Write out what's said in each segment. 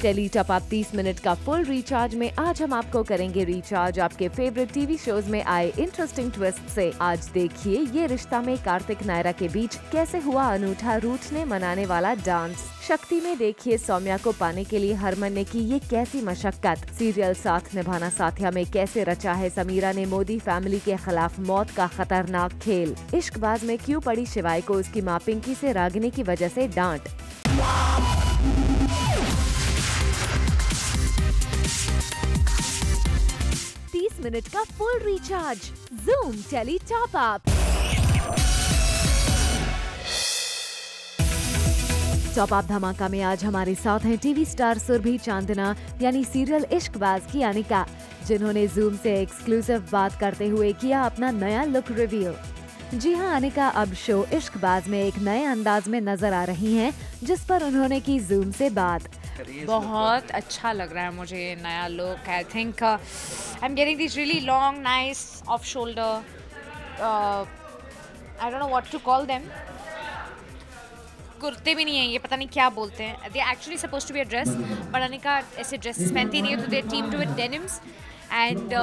Tele top up 30 minute का full recharge में आज हम आपको करेंगे रिचार्ज आपके फेवरेट टीवी शोज में आए इंटरेस्टिंग ट्विस्ट से। आज देखिए ये रिश्ता में कार्तिक नायरा के बीच कैसे हुआ अनूठा रूठने मनाने वाला डांस। शक्ति में देखिए सौम्या को पाने के लिए हरमन ने की ये कैसी मशक्कत। सीरियल साथ निभाना साथिया में कैसे रचा है समीरा ने मोदी फैमिली के खिलाफ मौत का खतरनाक खेल। इश्कबाज में क्यों पड़ी शिवाय को उसकी मां पिंकी से रागिनी की वजह से डांट। 30 मिनट का full recharge Zoom tele top up. Top up धमाका में आज हमारे साथ हैं टीवी स्टार सुरभि चांदना यानी सीरियल इश्कबाज की अनिका, जिन्होंने जूम से एक्सक्लूसिव बात करते हुए किया अपना नया लुक रिवील। जी हां, अनिका अब शो इश्कबाज में एक नए अंदाज में नजर आ रही हैं, जिस पर उन्होंने की जूम से बात। बहुत अच्छा लग रहा है मुझे ये नया look. I think I am getting this really long nice off shoulder, I don't know what to call them. कुर्ते भी नहीं है ये, पता नहीं क्या बोलते हैं। They actually suppose to be a dress, but Anika ऐसे ड्रेसेस पहनती नहीं है, तो they team to with denims and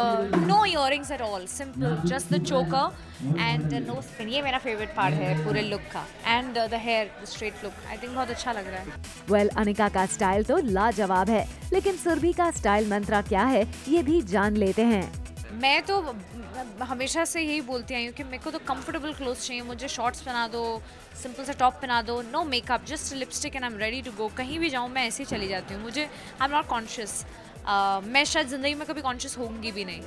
no earrings at all, simple just the choker and no spin. ये मेरा फेवरेट पार्ट है पूरे लुक का। And the hair, the straight look, I think बहुत अच्छा लग रहा है। वेल, अनिका का स्टाइल तो लाजवाब है, लेकिन सुरभि का स्टाइल मंत्रा क्या है ये भी जान लेते हैं। मैं तो हमेशा से यही बोलती आई हूँ कि मेरे को तो कंफर्टेबल क्लोथ्स चाहिए। मुझे शॉर्ट्स पहना दो, सिंपल सा टॉप पहना दो, no makeup, just lipstick and I am ready to go. कहीं भी जाऊँ मैं ऐसे ही चली जाती हूँ। मुझे आई एम नॉट कॉन्शियस, मैं शायद ज़िंदगी में कभी कॉन्शियस होंगी भी नहीं।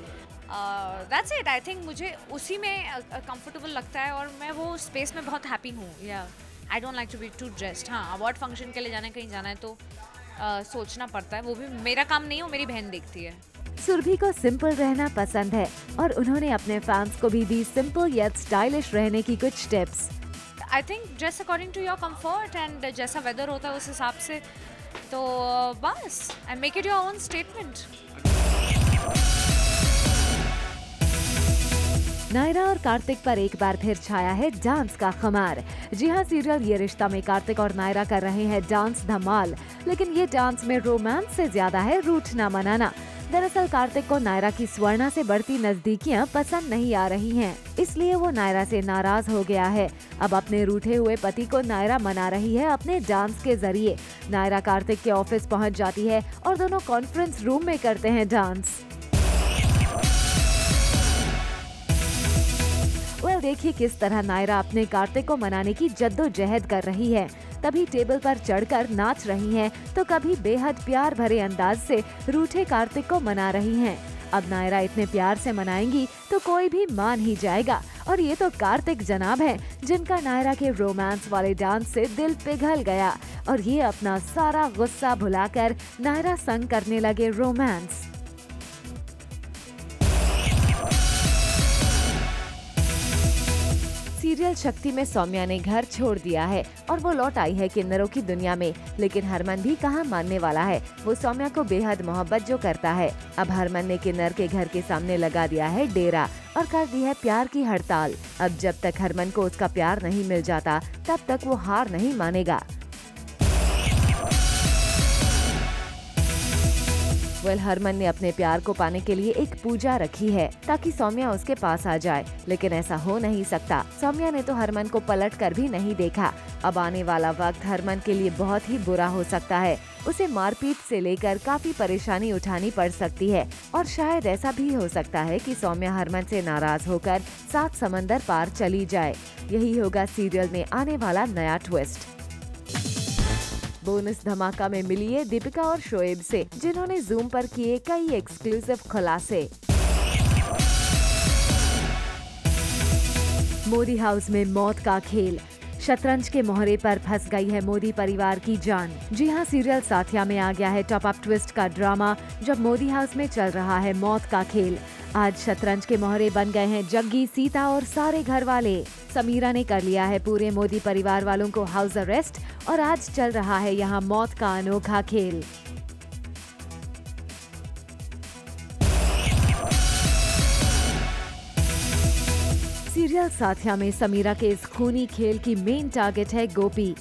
That's it. आई थिंक मुझे उसी में कंफर्टेबल लगता है और मैं वो स्पेस में बहुत हैप्पी हूँ। या I don't like to be too dressed. हाँ, अवार्ड फंक्शन के लिए जाना है, कहीं जाना है तो सोचना पड़ता है। वो भी मेरा काम नहीं है, वो मेरी बहन देखती है। सुरभि को सिंपल रहना पसंद है और उन्होंने अपने फैंस को भी दी सिंपल यत स्टाइलिश रहने की कुछ tips. I think dress according to your comfort and जैसा वेदर होता है उस हिसाब से, तो बस I make it your own statement. Naira और कार्तिक पर एक बार फिर छाया है डांस का खुमार। जी हां, सीरियल ये रिश्ता में कार्तिक और नायरा कर रहे हैं डांस धमाल, लेकिन ये डांस में रोमांस से ज्यादा है रूठना मनाना। दरअसल कार्तिक को नायरा की स्वर्णा से बढ़ती नजदीकियां पसंद नहीं आ रही हैं, इसलिए वो नायरा से नाराज हो गया है। अब अपने रूठे हुए पति को नायरा मना रही है अपने डांस के जरिए। नायरा कार्तिक के ऑफिस पहुंच जाती है और दोनों कॉन्फ्रेंस रूम में करते हैं डांस। वेल, देखिए किस तरह नायरा अपने कार्तिक को मनाने की जद्दोजहद कर रही है। कभी टेबल पर चढ़कर नाच रही हैं, तो कभी बेहद प्यार भरे अंदाज से रूठे कार्तिक को मना रही हैं। अब नायरा इतने प्यार से मनाएंगी तो कोई भी मान ही जाएगा। और ये तो कार्तिक जनाब हैं, जिनका नायरा के रोमांस वाले डांस से दिल पिघल गया और ये अपना सारा गुस्सा भुलाकर नायरा संग करने लगे रोमांस। सीरियल शक्ति में सौम्या ने घर छोड़ दिया है और वो लौट आई है किन्नरों की दुनिया में, लेकिन हरमन भी कहाँ मानने वाला है। वो सौम्या को बेहद मोहब्बत जो करता है। अब हरमन ने किन्नर के घर के सामने लगा दिया है डेरा और कर दी है प्यार की हड़ताल। अब जब तक हरमन को उसका प्यार नहीं मिल जाता, तब तक वो हार नहीं मानेगा। वेल, हरमन ने अपने प्यार को पाने के लिए एक पूजा रखी है ताकि सौम्या उसके पास आ जाए, लेकिन ऐसा हो नहीं सकता। सौम्या ने तो हरमन को पलट कर भी नहीं देखा। अब आने वाला वक्त हरमन के लिए बहुत ही बुरा हो सकता है। उसे मारपीट से लेकर काफी परेशानी उठानी पड़ सकती है और शायद ऐसा भी हो सकता है कि सौम्या हरमन से नाराज होकर 7 समंदर पार चली जाए। यही होगा सीरियल में आने वाला नया ट्विस्ट। बोनस धमाका में मिलिए दीपिका और शोएब से, जिन्होंने जूम पर किए कई एक्सक्लूसिव खुलासे। मोदी हाउस में मौत का खेल, शतरंज के मोहरे पर फंस गई है मोदी परिवार की जान। जी हां, सीरियल साथिया में आ गया है टॉप अप ट्विस्ट का ड्रामा, जब मोदी हाउस में चल रहा है मौत का खेल। आज शतरंज के मोहरे बन गए हैं जग्गी, सीता और सारे घर वाले। समीरा ने कर लिया है पूरे मोदी परिवार वालों को हाउस अरेस्ट और आज चल रहा है यहाँ मौत का अनोखा खेल। सीरियल साथिया में समीरा के इस खूनी खेल की मेन टारगेट है गोपी।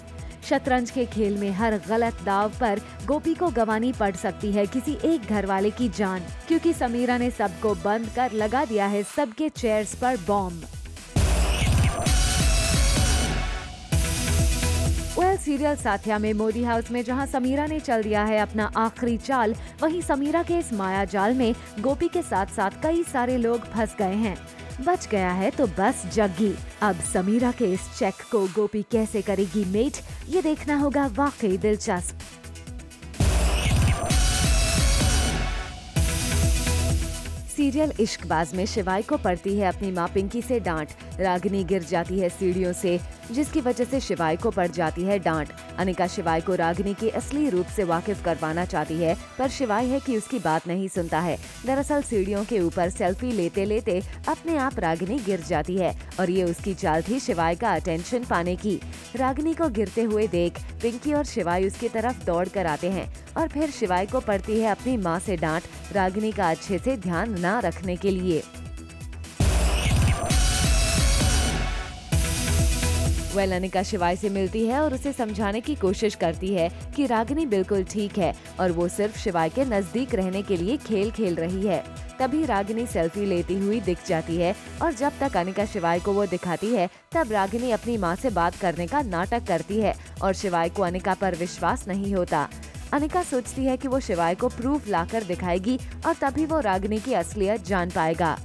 शतरंज के खेल में हर गलत दाव पर गोपी को गंवानी पड़ सकती है किसी एक घर वाले की जान, क्योंकि समीरा ने सबको बंद कर लगा दिया है सबके चेयर्स पर बॉम्ब। सीरियल साथिया में मोदी हाउस में जहां समीरा ने चल दिया है अपना आखिरी चाल, वहीं समीरा के इस माया जाल में गोपी के साथ साथ कई सारे लोग फंस गए हैं। बच गया है तो बस जग्गी। अब समीरा के इस चेक को गोपी कैसे करेगी मेट, ये देखना होगा वाकई दिलचस्प। सीरियल इश्कबाज में शिवाय को पड़ती है अपनी माँ पिंकी से डांट। रागिनी गिर जाती है सीढ़ियों से, जिसकी वजह से शिवाय को पड़ जाती है डांट। अनिका शिवाय को रागिनी के असली रूप से वाकिफ करवाना चाहती है, पर शिवाय है कि उसकी बात नहीं सुनता है। दरअसल सीढ़ियों के ऊपर सेल्फी लेते लेते अपने आप रागिनी गिर जाती है और ये उसकी चाल थी शिवाय का अटेंशन पाने की। रागिनी को गिरते हुए देख पिंकी और शिवाय उसकी तरफ दौड़ कर आते हैं और फिर शिवाय को पड़ती है अपनी माँ से डांट, रागिनी का अच्छे से ध्यान न रखने के लिए। अनिका शिवाय से मिलती है और उसे समझाने की कोशिश करती है कि रागिनी बिल्कुल ठीक है और वो सिर्फ शिवाय के नजदीक रहने के लिए खेल खेल रही है। तभी रागिनी सेल्फी लेती हुई दिख जाती है और जब तक अनिका शिवाय को वो दिखाती है तब रागिनी अपनी माँ से बात करने का नाटक करती है और शिवाय को अनिका पर विश्वास नहीं होता। अनिका सोचती है कि वो शिवाय को प्रूफ लाकर दिखाएगी और तभी वो रागिनी की असलियत जान पाएगा।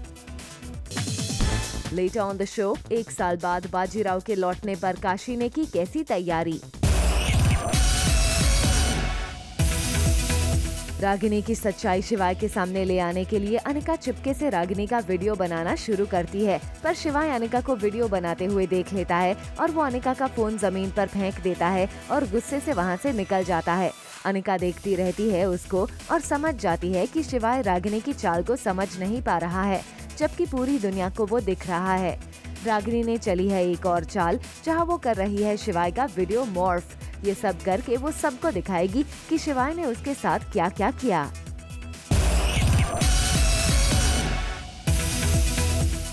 लेटर ऑन द शो, 1 साल बाद बाजीराव के लौटने पर काशी ने की कैसी तैयारी। रागिनी की सच्चाई शिवाय के सामने ले आने के लिए अनिका चुपके से रागिनी का वीडियो बनाना शुरू करती है, पर शिवाय अनिका को वीडियो बनाते हुए देख लेता है और वो अनिका का फोन जमीन पर फेंक देता है और गुस्से से वहाँ से निकल जाता है। अनिका देखती रहती है उसको और समझ जाती है कि शिवाय रागिनी की चाल को समझ नहीं पा रहा है, जबकि पूरी दुनिया को वो दिख रहा है। रागिनी ने चली है एक और चाल, जहाँ वो कर रही है शिवाय का वीडियो मॉर्फ। ये सब करके वो सबको दिखाएगी कि शिवाय ने उसके साथ क्या क्या किया।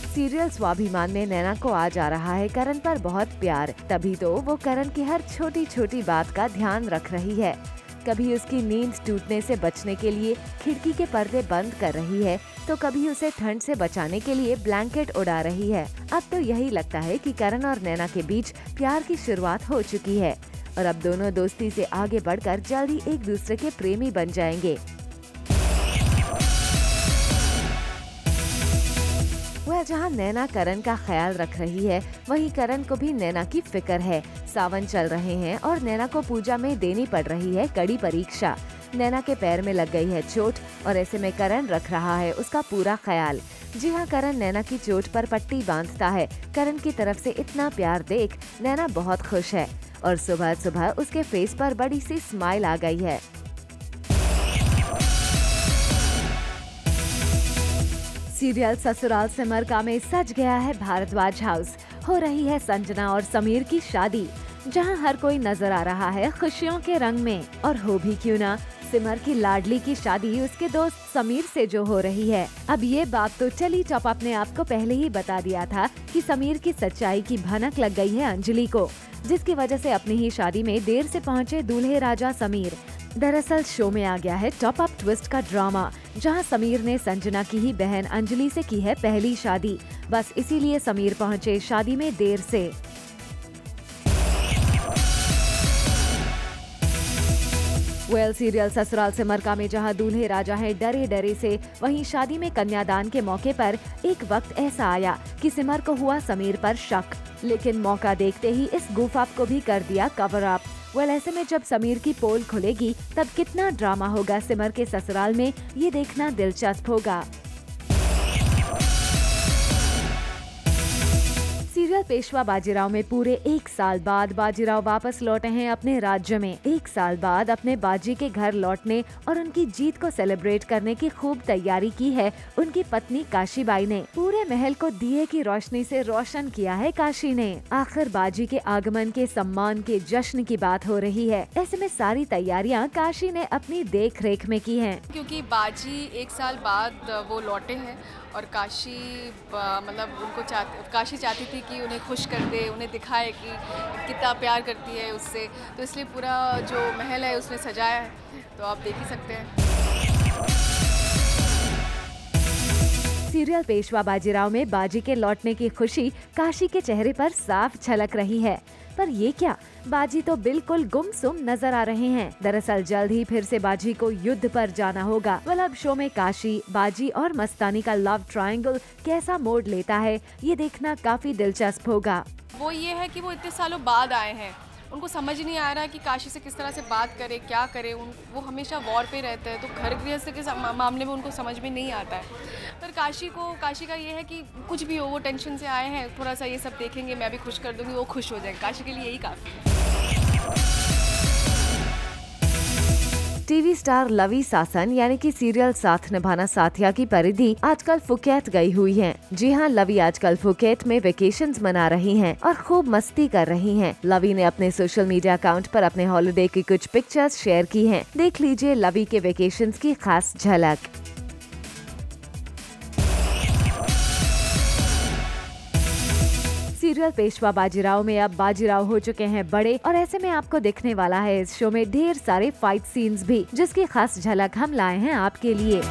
सीरियल स्वाभिमान में नैना को आ जा रहा है करण पर बहुत प्यार, तभी तो वो करण की हर छोटी छोटी बात का ध्यान रख रही है। कभी उसकी नींद टूटने से बचने के लिए खिड़की के पर्दे बंद कर रही है, तो कभी उसे ठंड से बचाने के लिए ब्लैंकेट उड़ा रही है। अब तो यही लगता है कि करण और नैना के बीच प्यार की शुरुआत हो चुकी है और अब दोनों दोस्ती से आगे बढ़कर जल्द ही एक दूसरे के प्रेमी बन जाएंगे। जहाँ नैना करण का ख्याल रख रही है, वहीं करण को भी नैना की फिक्र है। सावन चल रहे हैं और नैना को पूजा में देनी पड़ रही है कड़ी परीक्षा। नैना के पैर में लग गई है चोट और ऐसे में करण रख रहा है उसका पूरा ख्याल। जी हाँ, करण नैना की चोट पर पट्टी बांधता है। करण की तरफ से इतना प्यार देख नैना बहुत खुश है और सुबह सुबह उसके फेस पर बड़ी सी स्माइल आ गई है। सीरियल ससुराल सिमर का में सज गया है भारद्वाज हाउस। हो रही है संजना और समीर की शादी, जहां हर कोई नजर आ रहा है खुशियों के रंग में। और हो भी क्यों ना, सिमर की लाडली की शादी उसके दोस्त समीर से जो हो रही है। अब ये बात तो चली टॉप अप ने आपको पहले ही बता दिया था कि समीर की सच्चाई की भनक लग गई है अंजलि को, जिसकी वजह से अपनी ही शादी में देर से पहुंचे दूल्हे राजा समीर। दरअसल शो में आ गया है टॉप अप ट्विस्ट का ड्रामा, जहां समीर ने संजना की ही बहन अंजलि से की है पहली शादी। बस इसीलिए समीर पहुंचे शादी में देर से। सीरियल ससुराल सिमर में जहां दूल्हे राजा है डरे डरे से, वहीं शादी में कन्यादान के मौके पर एक वक्त ऐसा आया कि सिमर को हुआ समीर पर शक, लेकिन मौका देखते ही इस गुफाप को भी कर दिया कवर अप। ऐसे में जब समीर की पोल खुलेगी तब कितना ड्रामा होगा सिमर के ससुराल में, ये देखना दिलचस्प होगा। सीरियल पेशवा बाजीराव में पूरे 1 साल बाद बाजीराव वापस लौटे हैं अपने राज्य में। 1 साल बाद अपने बाजी के घर लौटने और उनकी जीत को सेलिब्रेट करने की खूब तैयारी की है उनकी पत्नी काशीबाई ने। पूरे महल को दिए की रोशनी से रोशन किया है काशी ने। आखिर बाजी के आगमन के सम्मान के जश्न की बात हो रही है। ऐसे में सारी तैयारियां काशी ने अपनी देख रेख में की हैं। क्योंकि बाजी 1 साल बाद वो लौटे हैं और काशी मतलब काशी चाहती थी कि उन्हें खुश कर दे, उन्हें दिखाए कि कितना प्यार करती है उससे, तो इसलिए पूरा जो महल है उसने सजाया है, तो आप देख ही सकते हैं। सीरियल पेशवा बाजीराव में बाजी के लौटने की खुशी काशी के चेहरे पर साफ झलक रही है। पर ये क्या, बाजी तो बिल्कुल गुमसुम नजर आ रहे हैं। दरअसल जल्द ही फिर से बाजी को युद्ध पर जाना होगा। अब शो में काशी, बाजी और मस्तानी का लव ट्रायंगल कैसा मोड़ लेता है, ये देखना काफी दिलचस्प होगा। वो ये है कि वो इतने सालों बाद आए हैं, उनको समझ नहीं आ रहा कि काशी से किस तरह से बात करे, क्या करे। वो हमेशा वॉर पे रहते हैं, तो घर गृहस्थ के मामले में उनको समझ में नहीं आता है। पर काशी का ये है कि कुछ भी हो, वो टेंशन से आए हैं, थोड़ा सा ये सब देखेंगे, मैं भी खुश कर दूंगी, वो खुश हो जाएंगे। काशी के लिए यही काफ़ी है। टीवी स्टार लवी सासन यानी कि सीरियल साथ निभाना साथिया की परिधि आजकल फुकेत गई हुई है। जी हाँ, लवी आजकल फुकेत में वेकेशंस मना रही हैं और खूब मस्ती कर रही हैं। लवी ने अपने सोशल मीडिया अकाउंट पर अपने हॉलिडे की कुछ पिक्चर्स शेयर की हैं। देख लीजिए लवी के वेकेशंस की खास झलक। सीरियल पेशवा बाजीराव में अब बाजीराव हो चुके हैं बड़े और ऐसे में आपको दिखने वाला है इस शो में ढेर सारे फाइट सीन्स भी, जिसकी खास झलक हम लाए हैं आपके लिए।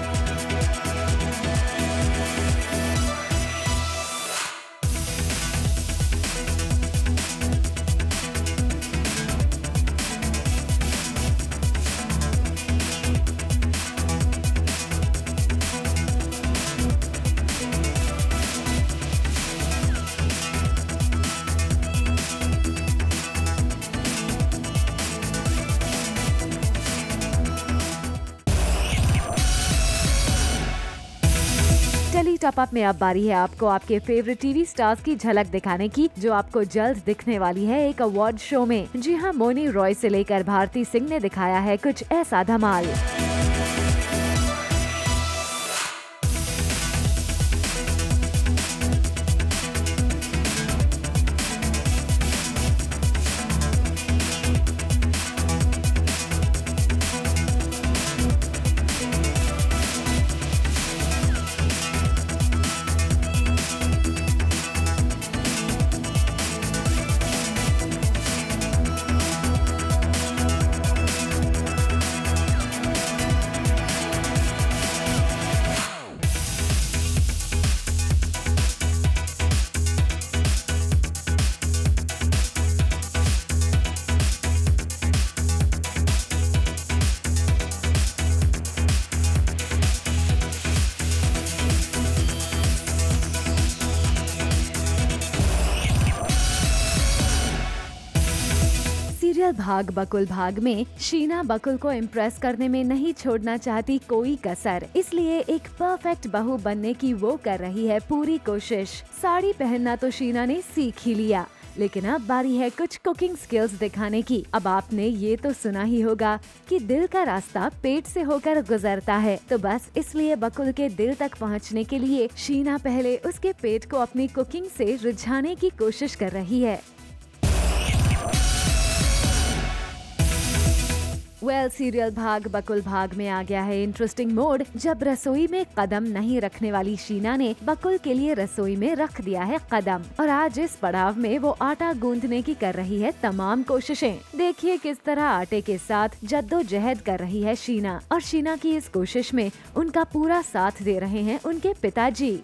टेली टॉप अप में अब बारी है आपको आपके फेवरेट टीवी स्टार्स की झलक दिखाने की, जो आपको जल्द दिखने वाली है एक अवार्ड शो में। जी हाँ, मोनी रॉय से लेकर भारती सिंह ने दिखाया है कुछ ऐसा धमाल। सीरियल भाग बकुल भाग में शीना बकुल को इम्प्रेस करने में नहीं छोड़ना चाहती कोई कसर, इसलिए एक परफेक्ट बहू बनने की वो कर रही है पूरी कोशिश। साड़ी पहनना तो शीना ने सीख ही लिया, लेकिन अब बारी है कुछ कुकिंग स्किल्स दिखाने की। अब आपने ये तो सुना ही होगा कि दिल का रास्ता पेट से होकर गुजरता है, तो बस इसलिए बकुल के दिल तक पहुंचने के लिए शीना पहले उसके पेट को अपनी कुकिंग से रिझाने की कोशिश कर रही है। सीरियल भाग बकुल भाग में आ गया है इंटरेस्टिंग मोड, जब रसोई में कदम नहीं रखने वाली शीना ने बकुल के लिए रसोई में रख दिया है कदम, और आज इस पड़ाव में वो आटा गूंदने की कर रही है तमाम कोशिशें। देखिए किस तरह आटे के साथ जद्दोजहद कर रही है शीना, और शीना की इस कोशिश में उनका पूरा साथ दे रहे हैं उनके पिताजी।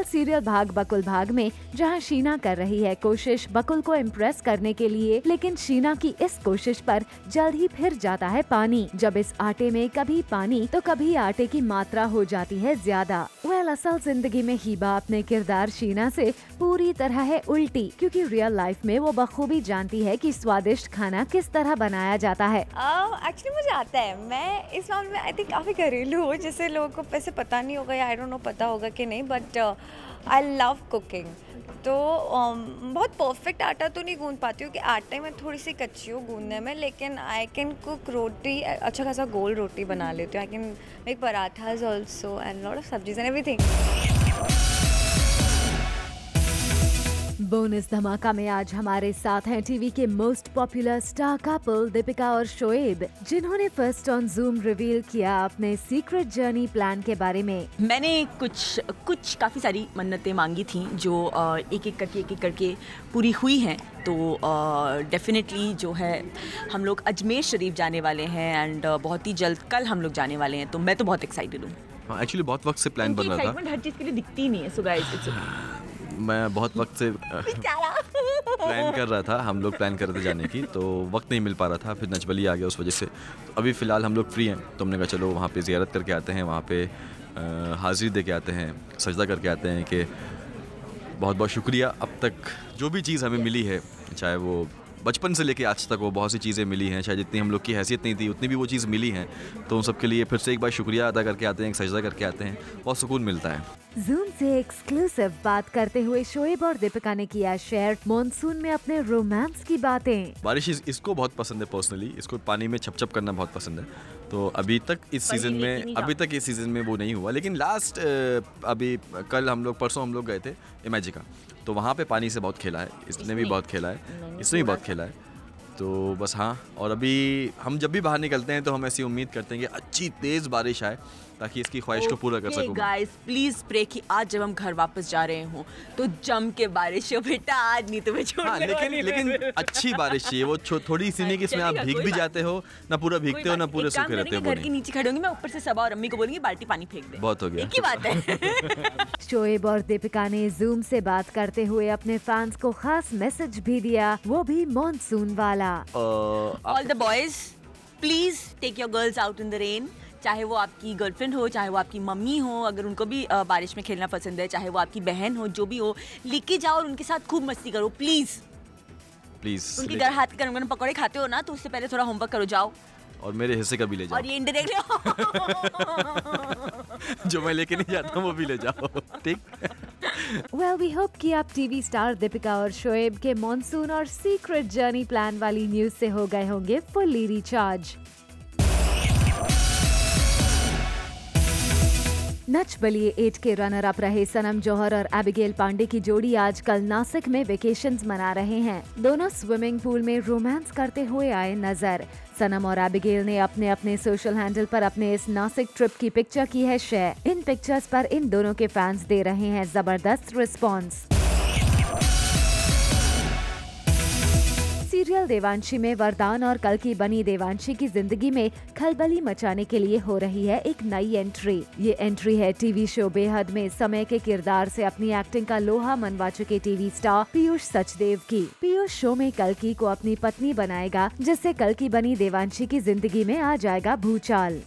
सीरियल भाग बकुल भाग में जहां शीना कर रही है कोशिश बकुल को इम्प्रेस करने के लिए, लेकिन शीना की इस कोशिश पर जल्द ही फिर जाता है पानी। जब इस आटे में कभी पानी तो कभी आटे की मात्रा हो जाती है ज्यादा। असल जिंदगी में हिबा अपने किरदार शीना से पूरी तरह है उल्टी, क्योंकि रियल लाइफ में वो बखूबी जानती है कि स्वादिष्ट खाना किस तरह बनाया जाता है। एक्चुअली मुझे आता है, मैं इस मामले में आई थिंक काफ़ी घरेलू हूँ, जिससे लोगों को वैसे पता नहीं होगा या आई डोंट नो पता होगा कि नहीं, बट आई लव कुकिंग। तो बहुत परफेक्ट आटा तो नहीं गूंद पाती हूँ कि आटे में थोड़ी सी कच्ची हो गूंदने में, लेकिन आई कैन कुक रोटी, अच्छा खासा गोल रोटी बना लेती हूँ। I can make parathas also and lot of sabzis and everything. Bonus धमाका में आज हमारे साथ हैं टीवी के most popular star couple Dipika और शोएब, जिन्होंने फर्स्ट ऑन जूम रिवील किया अपने सीक्रेट जर्नी प्लान के बारे में। मैंने कुछ काफ़ी सारी मन्नतें मांगी थी जो एक एक करके पूरी हुई हैं। तो डेफिनेटली जो है हम लोग अजमेर शरीफ जाने वाले हैं एंड बहुत ही जल्द कल हम लोग जाने वाले हैं। तो मैं तो बहुत एक्साइटेड हूँ। एक्चुअली बहुत वक्त से प्लान बन रहा था। एक्साइटमेंट हर चीज़ के लिए दिखती नहीं है। सो गाइस मैं बहुत वक्त से प्लान कर रहा था, हम लोग प्लान कर रहे थे जाने की, तो वक्त नहीं मिल पा रहा था। फिर नचबली आ गया उस वजह से। तो अभी फ़िलहाल हम लोग फ्री हैं, तो हमने कहा चलो वहाँ पे ज़ियारत करके आते हैं, वहाँ पे हाज़िरी दे के आते हैं, सजदा करके आते हैं कि बहुत बहुत शुक्रिया। अब तक जो भी चीज़ हमें मिली है, चाहे वो बचपन से लेके आज तक वो बहुत सी चीज़ें मिली हैं, शायद जितनी हम लोग की हैसियत नहीं थी उतनी भी वो चीज़ मिली हैं, तो उन सब के लिए फिर से एक बार शुक्रिया अदा करके आते हैं, एक सजदा करके आते हैं, बहुत सुकून मिलता है। जूम से एक्सक्लूसिव बात करते हुए शोएब और दीपिका ने किया शेयर मॉनसून में अपने रोमांस की बातें। बारिश इसको बहुत पसंद है, पर्सनली इसको पानी में छप करना बहुत पसंद है। तो अभी तक इस सीज़न में वो नहीं हुआ, लेकिन लास्ट अभी कल हम लोग परसों हम लोग गए थे इमेजिका, तो वहाँ पे पानी से बहुत खेला है, इसने भी बहुत खेला है, इसने भी बहुत खेला है। तो बस हाँ, और अभी हम जब भी बाहर निकलते हैं तो हम ऐसी उम्मीद करते हैं कि अच्छी तेज़ बारिश आए ताकि इसकी ख्वाहिश को पूरा कर सकूं। गाइस प्लीज प्रे कि आज जब हम घर वापस जा रहे हों तो जम के बारिश हो बेटा, आज नहीं तुम्हें छोड़ने वाली। लेकिन अच्छी बारिश चाहिए, वो थोड़ी सी नहीं कि इसमें आप भीग भी जाते हो, ना पूरा भीगते हो ना पूरे सूखे रहते हो। घर के नीचे खड़े होंगे, मैं ऊपर से सबा और अम्मी को बोलूंगी बाल्टी पानी फेंक दे। बहुत हो गया, एक ही बात है। शोएब और दीपिका ने जूम से बात करते हुए अपने फैंस को खास मैसेज भी दिया, वो भी मॉनसून वाला। All the boys please take your girls out in the rain. चाहे वो आपकी गर्लफ्रेंड हो, चाहे वो आपकी मम्मी हो, अगर उनको भी बारिश में खेलना पसंद है, चाहे वो आपकी बहन हो, जो भी हो, लेके जाओ और उनके साथ खूब मस्ती करो प्लीज। उनके घर हाथ के गरम पकौड़े खाते हो ना, तो उससे पहले थोड़ा होमवर्क करो जाओ, और मेरे हिस्से का भी ले जाओ। और ये इनडायरेक्टली जो मैं लेके नहीं जाता वो भी ले जाओ, ठीक? Well, we hope कि आप टीवी स्टार दीपिका और शोएब के मॉनसून और सीक्रेट जर्नी प्लान वाली न्यूज से हो गए होंगे फुल्ली रिचार्ज। नच बलिए 8 के रनर अप रहे सनम जौहर और एबिगेल पांडे की जोड़ी आजकल नासिक में वेकेशंस मना रहे हैं। दोनों स्विमिंग पूल में रोमांस करते हुए आए नजर। सनम और एबिगेल ने अपने अपने सोशल हैंडल पर अपने इस नासिक ट्रिप की पिक्चर की है शेयर। इन पिक्चर्स पर इन दोनों के फैंस दे रहे हैं जबरदस्त रिस्पॉन्स। सीरियल देवांशी में वरदान और कल की बनी देवांशी की जिंदगी में खलबली मचाने के लिए हो रही है एक नई एंट्री। ये एंट्री है टीवी शो बेहद में समय के किरदार से अपनी एक्टिंग का लोहा मनवा चुके टीवी स्टार पीयूष सचदेव की। पीयूष शो में कल्कि को अपनी पत्नी बनाएगा, जिससे कल की बनी देवांशी की जिंदगी में आ जाएगा भूचाल।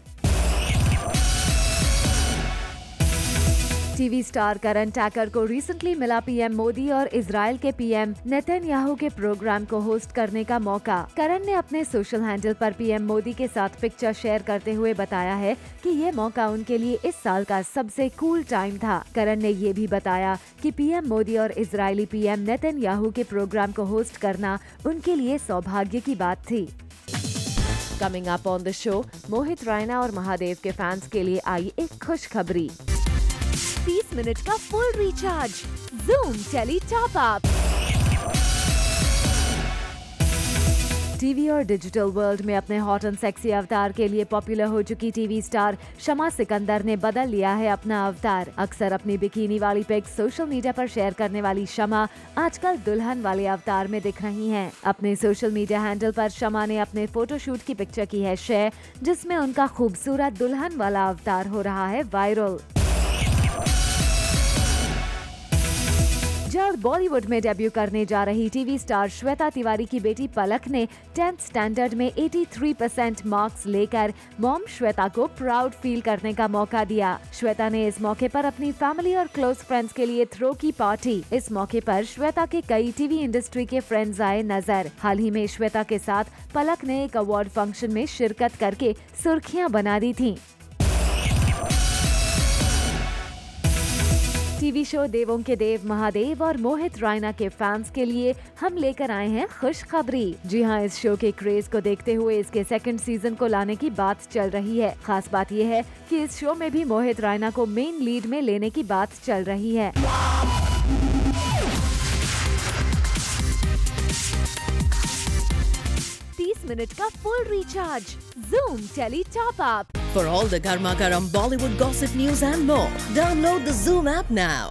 टीवी स्टार करण टैकर को रिसेंटली मिला पीएम मोदी और इजराइल के पीएम नेतन्याहू के प्रोग्राम को होस्ट करने का मौका। करण ने अपने सोशल हैंडल पर पीएम मोदी के साथ पिक्चर शेयर करते हुए बताया है कि ये मौका उनके लिए इस साल का सबसे कूल टाइम था। करण ने ये भी बताया कि पीएम मोदी और इजरायली पीएम नेतन्याहू के प्रोग्राम को होस्ट करना उनके लिए सौभाग्य की बात थी। Coming up on the show, Mohit Raina और महादेव के फैंस के लिए आई एक खुशखबरी। 30 मिनट का full recharge Zoom tele top up. TV और डिजिटल वर्ल्ड में अपने हॉट एंड सेक्सी अवतार के लिए पॉपुलर हो चुकी टीवी स्टार शमा सिकंदर ने बदल लिया है अपना अवतार। अक्सर अपनी बिकिनी वाली पिक्स सोशल मीडिया पर शेयर करने वाली शमा आजकल दुल्हन वाले अवतार में दिख रही हैं। अपने सोशल मीडिया हैंडल पर शमा ने अपने फोटोशूट की पिक्चर की है शेयर, जिसमें उनका खूबसूरत दुल्हन वाला अवतार हो रहा है वायरल। जल्द बॉलीवुड में डेब्यू करने जा रही टीवी स्टार श्वेता तिवारी की बेटी पलक ने 10th स्टैंडर्ड में 83% मार्क्स लेकर मॉम श्वेता को प्राउड फील करने का मौका दिया। श्वेता ने इस मौके पर अपनी फैमिली और क्लोज फ्रेंड्स के लिए थ्रो की पार्टी। इस मौके पर श्वेता के कई टीवी इंडस्ट्री के फ्रेंड्स आए नजर। हाल ही में श्वेता के साथ पलक ने एक अवार्ड फंक्शन में शिरकत करके सुर्खियां बना दी थी। टीवी शो देवों के देव महादेव और मोहित रैना के फैंस के लिए हम लेकर आए हैं खुशखबरी। जी हां, इस शो के क्रेज को देखते हुए इसके सेकंड सीजन को लाने की बात चल रही है। खास बात यह है कि इस शो में भी मोहित रैना को मेन लीड में लेने की बात चल रही है। मिनट का full recharge. Zoom Tele Top Up। For all the Garma Garam Bollywood gossip news and more, download the Zoom app now.